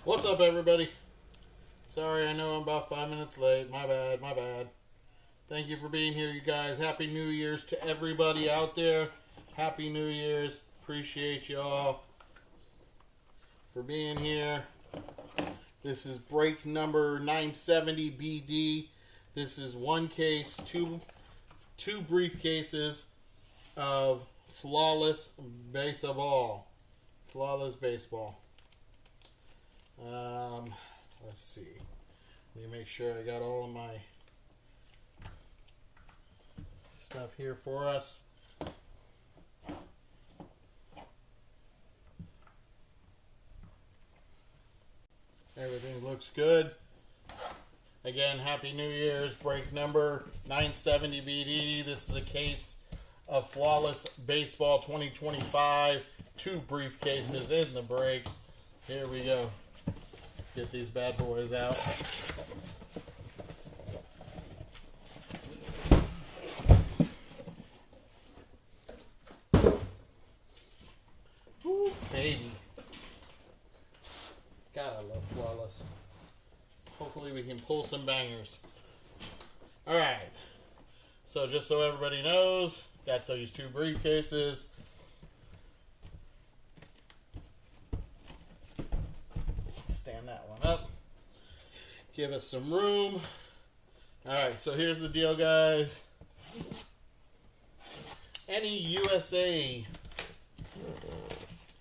What's up, everybody? Sorry, I know I'm about 5 minutes late. My bad, my bad. Thank you for being here, you guys. Happy New Year's to everybody out there. Happy New Year's. Appreciate y'all for being here. This is break number 970 BD. This is one case, two briefcases of Flawless Baseball. Flawless Baseball. Let's see. Let me make sure I got all of my stuff here for us. Everything looks good. Again, Happy New Year's. Break number 970 BD. This is a case of Flawless Baseball 2025. Two briefcases in the break. Here we go. Let's get these bad boys out. Ooh, baby. God, I love Flawless. Hopefully we can pull some bangers. Alright. So just so everybody knows, got these two briefcases. Stand that one up. Give us some room. Alright, so here's the deal, guys. Any USA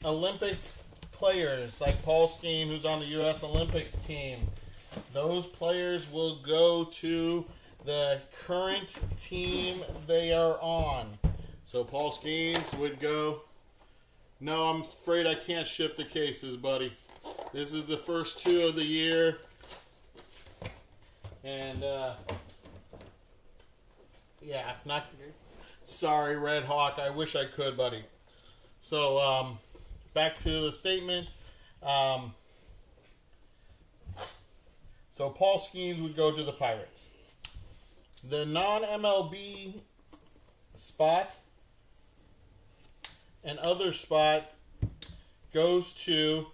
Olympics players, like Paul Skeen, who's on the U.S. Olympics team, those players will go to the current team they are on. So Paul Skeens would go. No, I'm afraid I can't ship the cases, buddy. This is the first two of the year. And, yeah, not... Sorry, Red Hawk. I wish I could, buddy. So, back to the statement. So Paul Skeens would go to the Pirates. The non-MLB spot and other spot goes to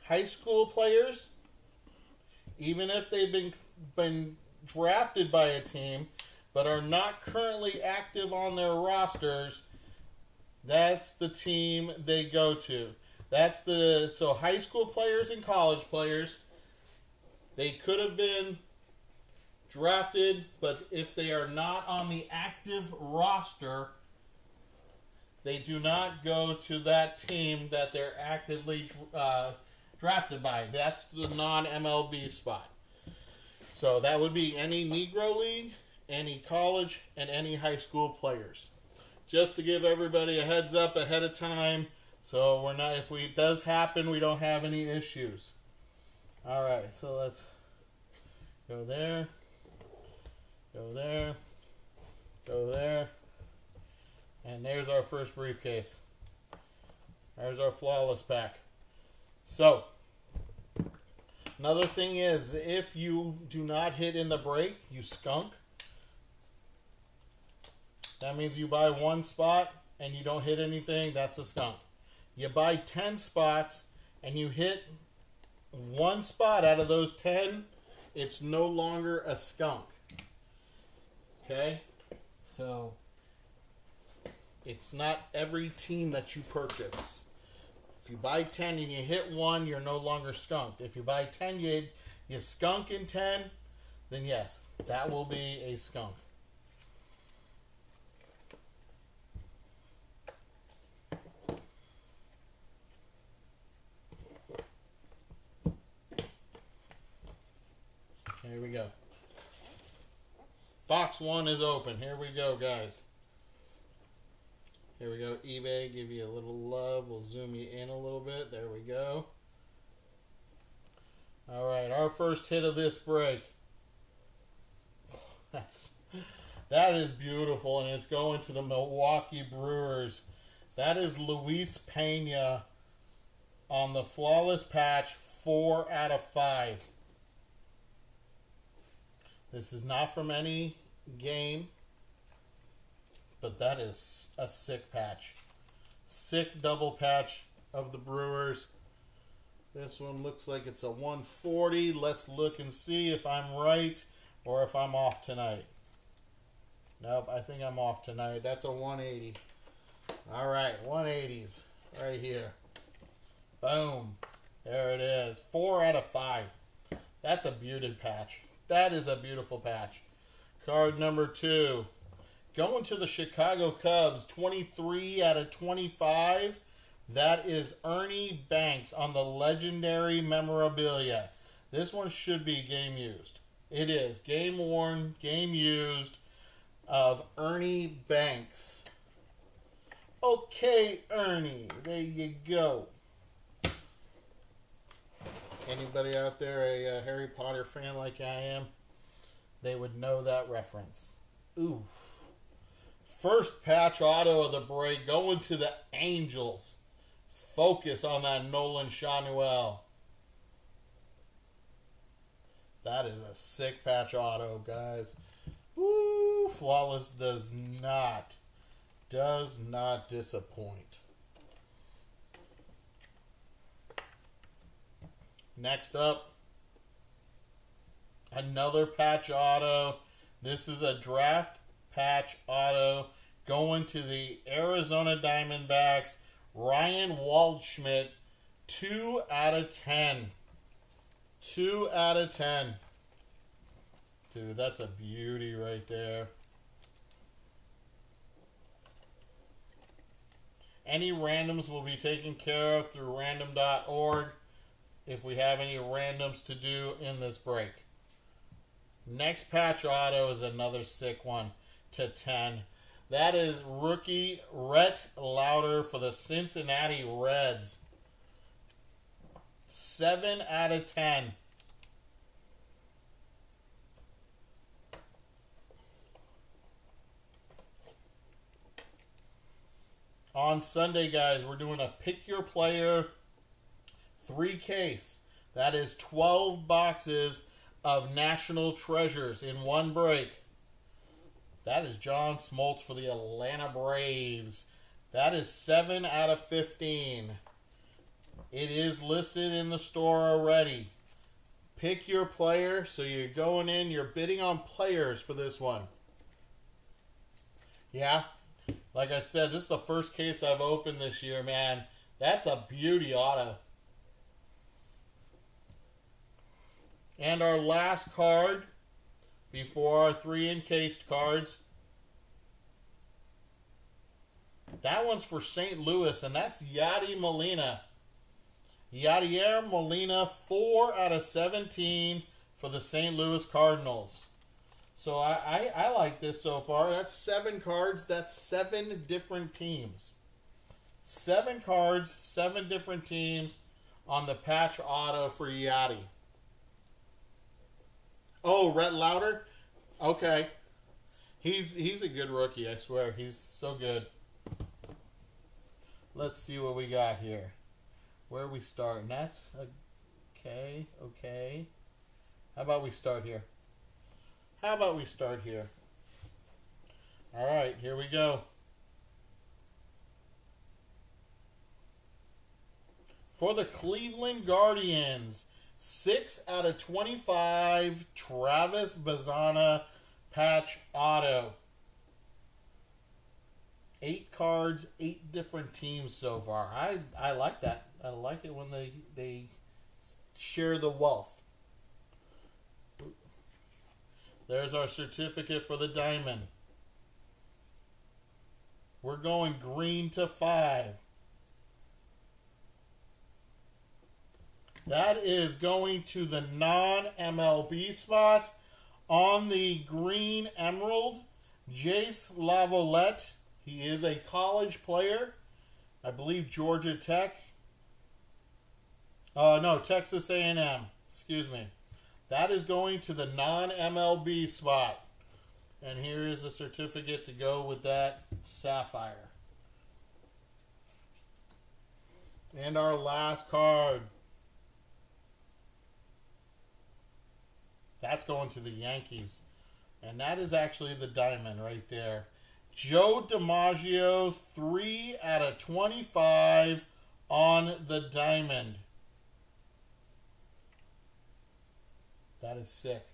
high school players, even if they've been drafted by a team but are not currently active on their rosters. That's the team they go to. So high school players and college players, they could have been drafted, but if they are not on the active roster, they do not go to that team that they're actively drafted by. That's the non-MLB spot. So that would be any Negro League, any college, and any high school players. Just to give everybody a heads up ahead of time, so we're not, if it does happen, we don't have any issues. All right, so let's go there, go there, go there, and there's our first briefcase. There's our Flawless pack. So, another thing is, if you do not hit in the break, you skunk. That means you buy one spot and you don't hit anything, that's a skunk. You buy 10 spots and you hit one spot out of those 10, it's no longer a skunk. Okay? So, it's not every team that you purchase. If you buy 10 and you hit one, you're no longer skunked. If you buy 10, you skunk in 10, then yes, that will be a skunk. Here we go. Box 1 is open. Here we go, guys. Here we go. eBay, give you a little love. We'll zoom you in a little bit. There we go. All right, our first hit of this break. That is beautiful, and it's going to the Milwaukee Brewers. That is Luis Pena on the Flawless patch, 4 out of 5. This is not from any game, but that is a sick patch. Sick double patch of the Brewers. This one looks like it's a 140. Let's look and see if I'm right or if I'm off tonight. Nope, I think I'm off tonight. That's a 180. All right, 180s right here. Boom. There it is. 4 out of 5. That's a beauty patch. That is a beautiful patch. Card number 2. Going to the Chicago Cubs, 23 out of 25. That is Ernie Banks on the legendary memorabilia. This one should be game used. It is. Game worn, game used of Ernie Banks. Okay, Ernie. There you go. Anybody out there a Harry Potter fan like I am? They would know that reference. Ooh. First patch auto of the break going to the Angels. Focus on that Nolan Shanuel. That is a sick patch auto, guys. Woo! Flawless does not disappoint. Next up, another patch auto. This is a draft patch auto going to the Arizona Diamondbacks. Ryan Waldschmidt, 2 out of 10. 2 out of 10. Dude, that's a beauty right there. Any randoms will be taken care of through random.org if we have any randoms to do in this break. Next patch auto is another sick one to 10. That is rookie Rhett Lauder for the Cincinnati Reds. 7 out of 10. On Sunday, guys, we're doing a pick your player 3 case. That is 12 boxes of National Treasures in one break. That is John Smoltz for the Atlanta Braves. That is 7 out of 15. It is listed in the store already. Pick your player. So you're going in, you're bidding on players for this one. Yeah, like I said, this is the first case I've opened this year, man. That's a beauty auto. And our last card before our 3 encased cards. That one's for St. Louis, and that's Yadier Molina. Yadier Molina, 4 out of 17 for the St. Louis Cardinals. So I like this so far. That's 7 cards. That's 7 different teams. 7 cards, 7 different teams on the patch auto for Yachty. Oh, Rhett Lauder? Okay. He's a good rookie, I swear. He's so good. Let's see what we got here. Where are we starting? That's okay. How about we start here? All right, here we go. For the Cleveland Guardians, 6 out of 25, Travis Bazzana patch auto. 8 cards, 8 different teams so far. I like that. I like it when they share the wealth. There's our certificate for the diamond. We're going green to 5. That is going to the non-MLB spot on the green emerald. Jace Lavolette. He is a college player. I believe Georgia Tech. No, Texas A&M. Excuse me. That is going to the non-MLB spot. And here is a certificate to go with that sapphire. And our last card. That's going to the Yankees. And that is actually the diamond right there. Joe That is sick.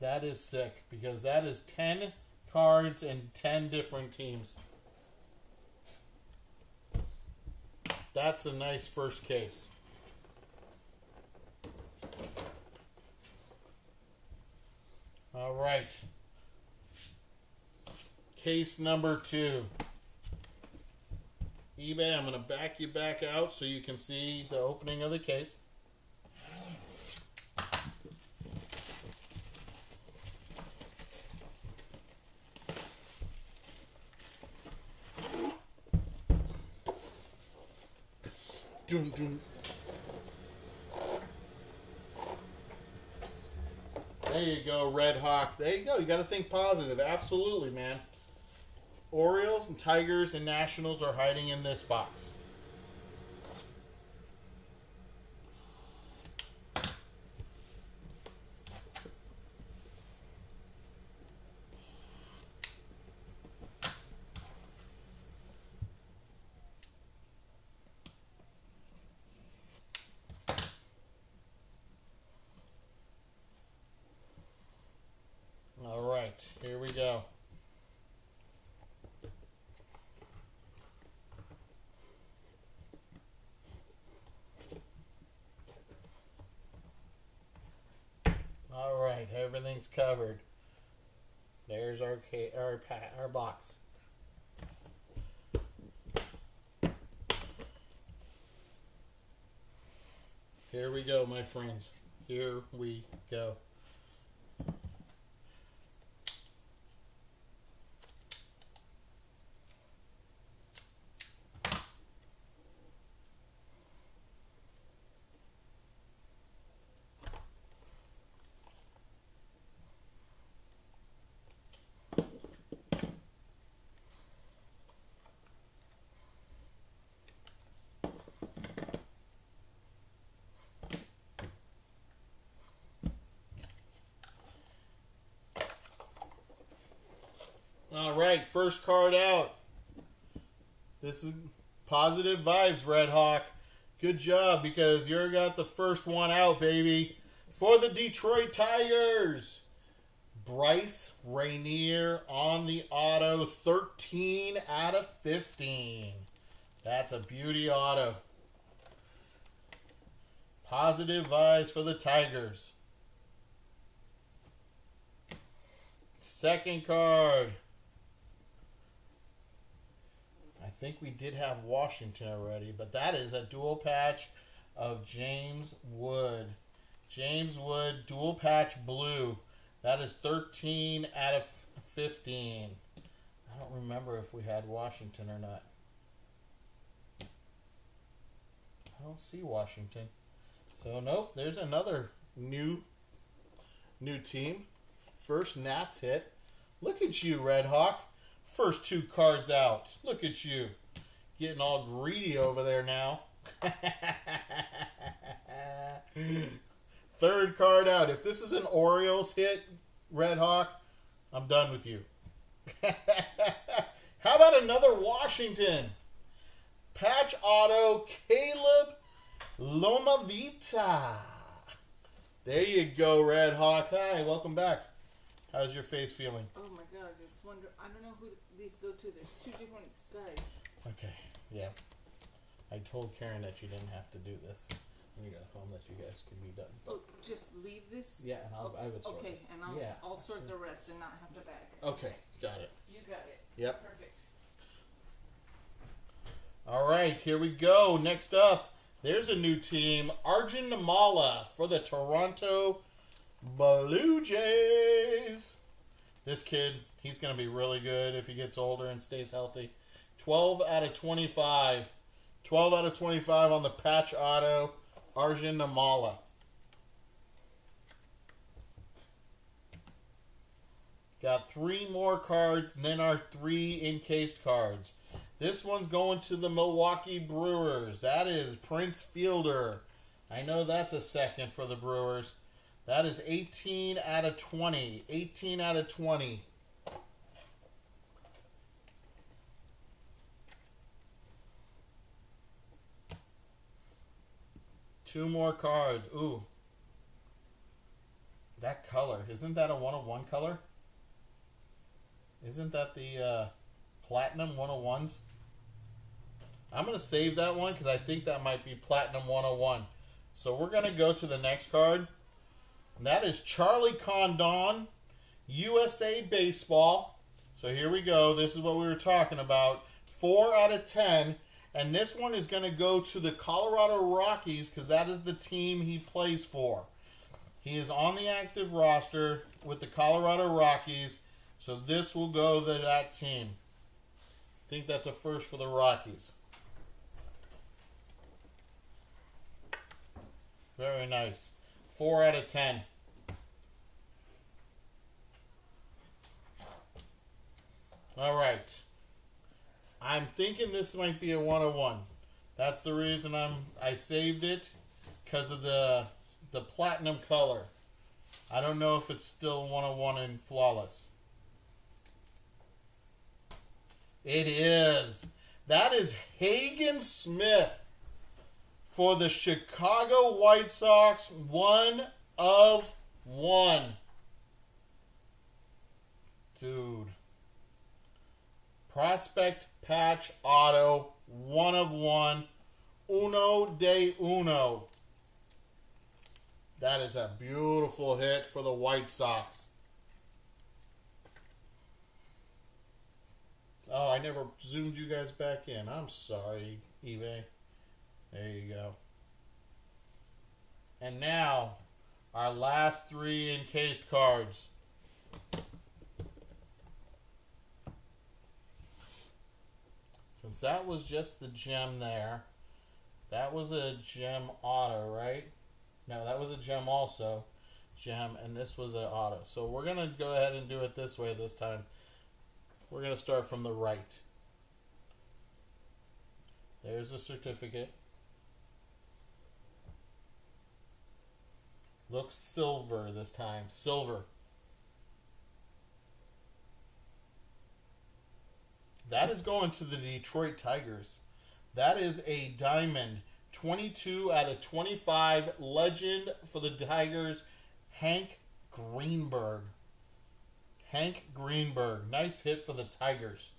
That is sick because that is 10 cards in 10 different teams. That's a nice first case. All right. Case number 2. eBay, I'm going to back you back out so you can see the opening of the case. Doom, doom. There you go, Red Hawk. There you go. You got to think positive. Absolutely, man. Orioles and Tigers and Nationals are hiding in this box. All right, here we go. All right, everything's covered. There's our box. Here we go, my friends. Here we go. All right, first card out. This is positive vibes, Red Hawk. Good job because you got the first one out, baby. For the Detroit Tigers, Bryce Rainier on the auto, 13 out of 15. That's a beauty auto. Positive vibes for the Tigers. Second card. I think we did have Washington already, but that is a dual patch of James Wood. James Wood, dual patch blue. That is 13 out of 15. I don't remember if we had Washington or not. I don't see Washington. So, nope, there's another new team. First Nats hit. Look at you, Red Hawk. First 2 cards out. Look at you. Getting all greedy over there now. Third card out. If this is an Orioles hit, Red Hawk, I'm done with you. How about another Washington? Patch auto, Caleb Lomavita. There you go, Red Hawk. Hi, welcome back. How's your face feeling? Oh my God, I don't know who these go to. There's 2 different guys. Okay, yeah. I told Karen that you didn't have to do this. Let me go home that you guys can be done. Oh, just leave this? Yeah, and I would sort it. Okay, and I'll sort the rest and not have to bag. Okay, got it. You got it. Yep. Perfect. All right, here we go. Next up, there's a new team. Arjun Namala for the Toronto Blue Jays. This kid, he's going to be really good if he gets older and stays healthy. 12 out of 25. 12 out of 25 on the patch auto. Arjun Namala. Got 3 more cards, and then our 3 encased cards. This one's going to the Milwaukee Brewers. That is Prince Fielder. I know that's a second for the Brewers. That is 18 out of 20. 18 out of 20. Two more cards. Ooh. That color. Isn't that a 101 color? Isn't that the Platinum 101s? I'm going to save that one because I think that might be Platinum 101. So we're going to go to the next card. And that is Charlie Condon, USA Baseball. So here we go. This is what we were talking about. 4 out of 10. And this one is going to go to the Colorado Rockies because that is the team he plays for. He is on the active roster with the Colorado Rockies. So this will go to that team. I think that's a first for the Rockies. Very nice. 4 out of 10. All right. I'm thinking this might be a 101. That's the reason I saved it, because of the platinum color. I don't know if it's still 101 in flawless. It is. That is Hagen Smith for the Chicago White Sox. 1 of 1. Dude. Prospect patch auto. 1 of 1. Uno de uno. That is a beautiful hit for the White Sox. Oh, I never zoomed you guys back in. I'm sorry, eBay. There you go. And now, our last 3 encased cards. Since that was just the gem there, that was a gem auto, right? No, that was a gem also. Gem, and this was an auto. So we're going to go ahead and do it this way this time. We're going to start from the right. There's a certificate. Looks silver this time. Silver. That is going to the Detroit Tigers. That is a diamond. 22 out of 25. Legend for the Tigers. Hank Greenberg. Hank Greenberg. Nice hit for the Tigers.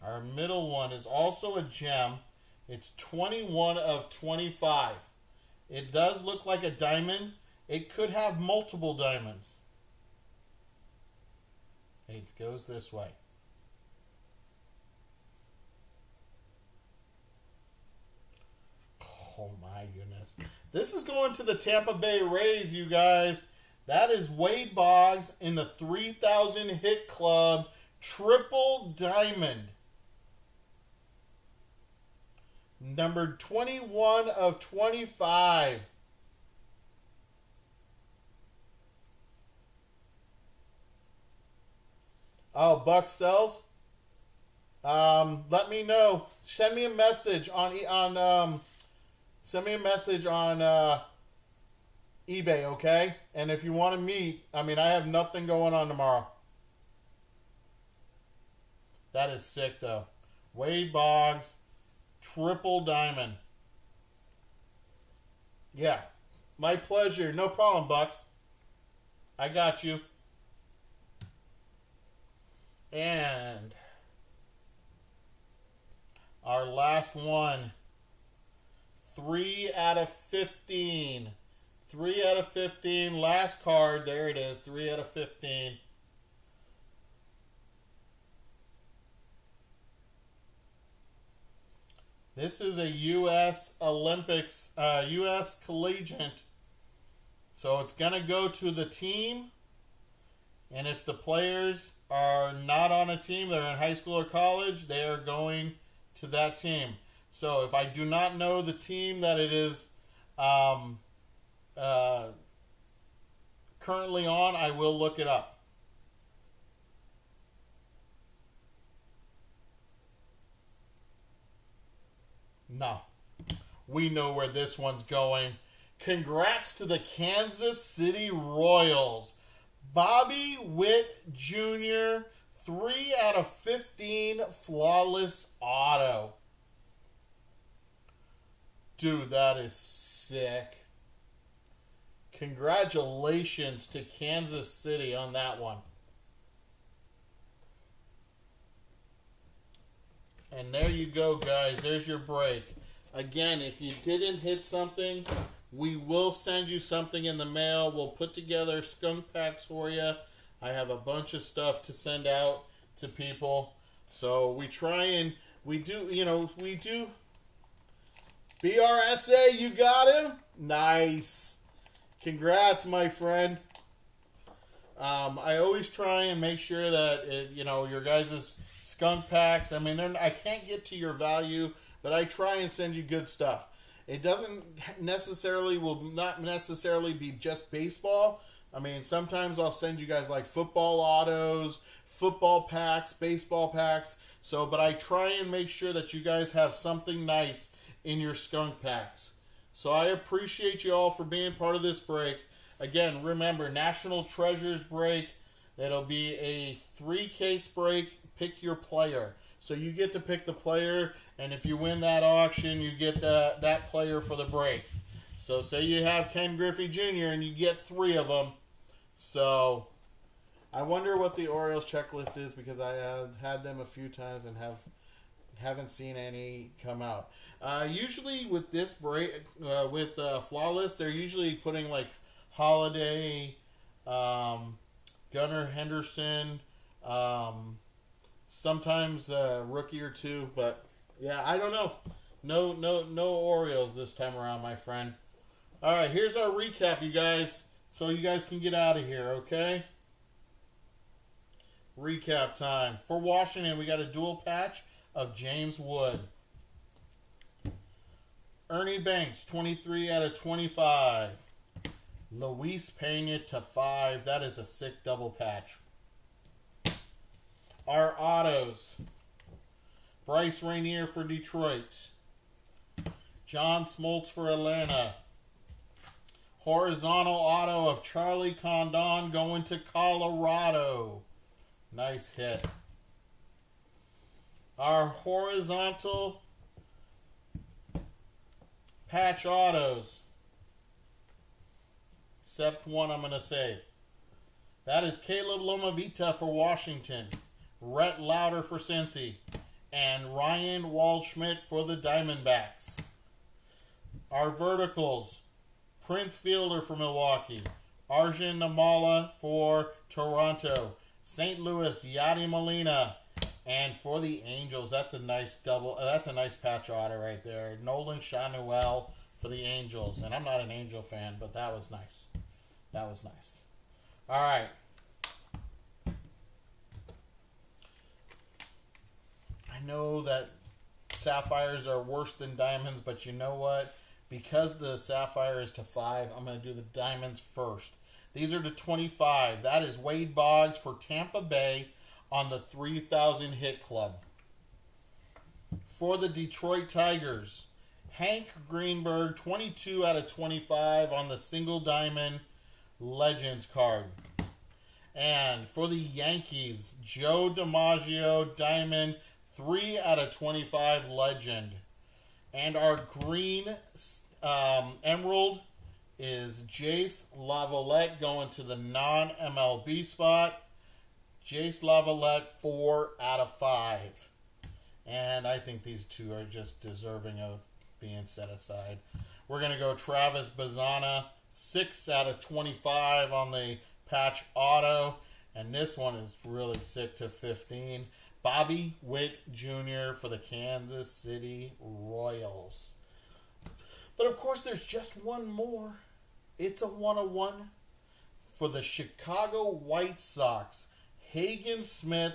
Our middle one is also a gem. It's 21 of 25. It does look like a diamond. It could have multiple diamonds. It goes this way. Oh my goodness. This is going to the Tampa Bay Rays, you guys. That is Wade Boggs in the 3,000 hit club. Triple diamond. Numbered 21 of 25. Oh, Buck sells? Let me know. Send me a message on send me a message on eBay, okay? And if you want to meet, I have nothing going on tomorrow. That is sick, though. Wade Boggs, triple diamond. Yeah, my pleasure. No problem, Bucks. I got you. And our last one. 3 out of 15. 3 out of 15. Last card. There it is. 3 out of 15. This is a U.S. Olympics, U.S. Collegiate. So it's going to go to the team. And if the players are not on a team, they're in high school or college, they are going to that team. So if I do not know the team that it is currently on, I will look it up. No. We know where this one's going. Congrats to the Kansas City Royals. Bobby Witt Jr., 3 out of 15 flawless auto. Dude, that is sick. Congratulations to Kansas City on that one. And there you go, guys. There's your break. Again, if you didn't hit something, we will send you something in the mail. We'll put together skunk packs for you. I have a bunch of stuff to send out to people. So we try and we do. BRSA, you got him? Nice. Congrats, my friend. I always try and make sure that, your guys' skunk packs, I mean, I can't get to your value, but I try and send you good stuff. It will not necessarily be just baseball. I mean, sometimes I'll send you guys like football autos, football packs, baseball packs. But I try and make sure that you guys have something nice in your skunk packs. So I appreciate you all for being part of this break. Again, remember, National Treasures break. It'll be a 3-case break. Pick your player. So you get to pick the player, and if you win that auction, you get that player for the break. So say you have Ken Griffey Jr. and you get 3 of them. So I wonder what the Orioles checklist is, because I have had them a few times and haven't seen any come out. Usually with this break, with Flawless, they're usually putting like Holiday, Gunnar Henderson, sometimes a rookie or 2, but yeah, I don't know. No Orioles this time around, my friend. All right, here's our recap, you guys, so you guys can get out of here, okay? Recap time. For Washington, we got a dual patch of James Wood. Ernie Banks, 23 out of 25. Luis Pena to 5. That is a sick double patch. Our autos. Bryce Rainier for Detroit. John Smoltz for Atlanta. Horizontal auto of Charlie Condon going to Colorado. Nice hit. Our horizontal patch autos. Except one I'm going to save. That is Caleb Lomavita for Washington. Rhett Lauder for Cincy. And Ryan Waldschmidt for the Diamondbacks. Our verticals. Prince Fielder for Milwaukee. Arjun Namala for Toronto. St. Louis, Yadi Molina. And for the Angels, that's a nice patch auto right there. Nolan Chanuel for the Angels. And I'm not an Angel fan, but that was nice. That was nice. All right. I know that Sapphires are worse than Diamonds, but you know what? Because the Sapphire is to 5, I'm going to do the Diamonds first. These are to 25. That is Wade Boggs for Tampa Bay on the 3,000 hit club. For the Detroit Tigers, Hank Greenberg, 22 out of 25 on the single diamond Legends card. And for the Yankees, Joe DiMaggio, diamond, 3 out of 25 legend. And our green emerald is Jace Lavalette going to the non-MLB spot. Jace Lavalette, 4 out of 5. And I think these two are just deserving of being set aside. We're going to go Travis Bazzana, 6 out of 25 on the patch auto. And this one is really sick to 15. Bobby Witt Jr. for the Kansas City Royals. But of course, there's just one more. It's a 1-of-1 for the Chicago White Sox. Hagen Smith,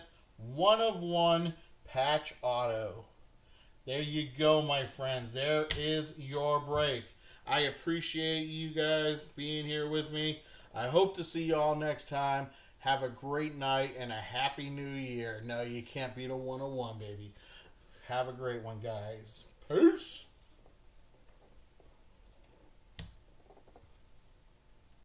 1-of-1 patch auto. There you go, my friends. There is your break. I appreciate you guys being here with me. I hope to see you all next time. Have a great night and a happy new year. No, you can't beat a 1-of-1, baby. Have a great one, guys. Peace.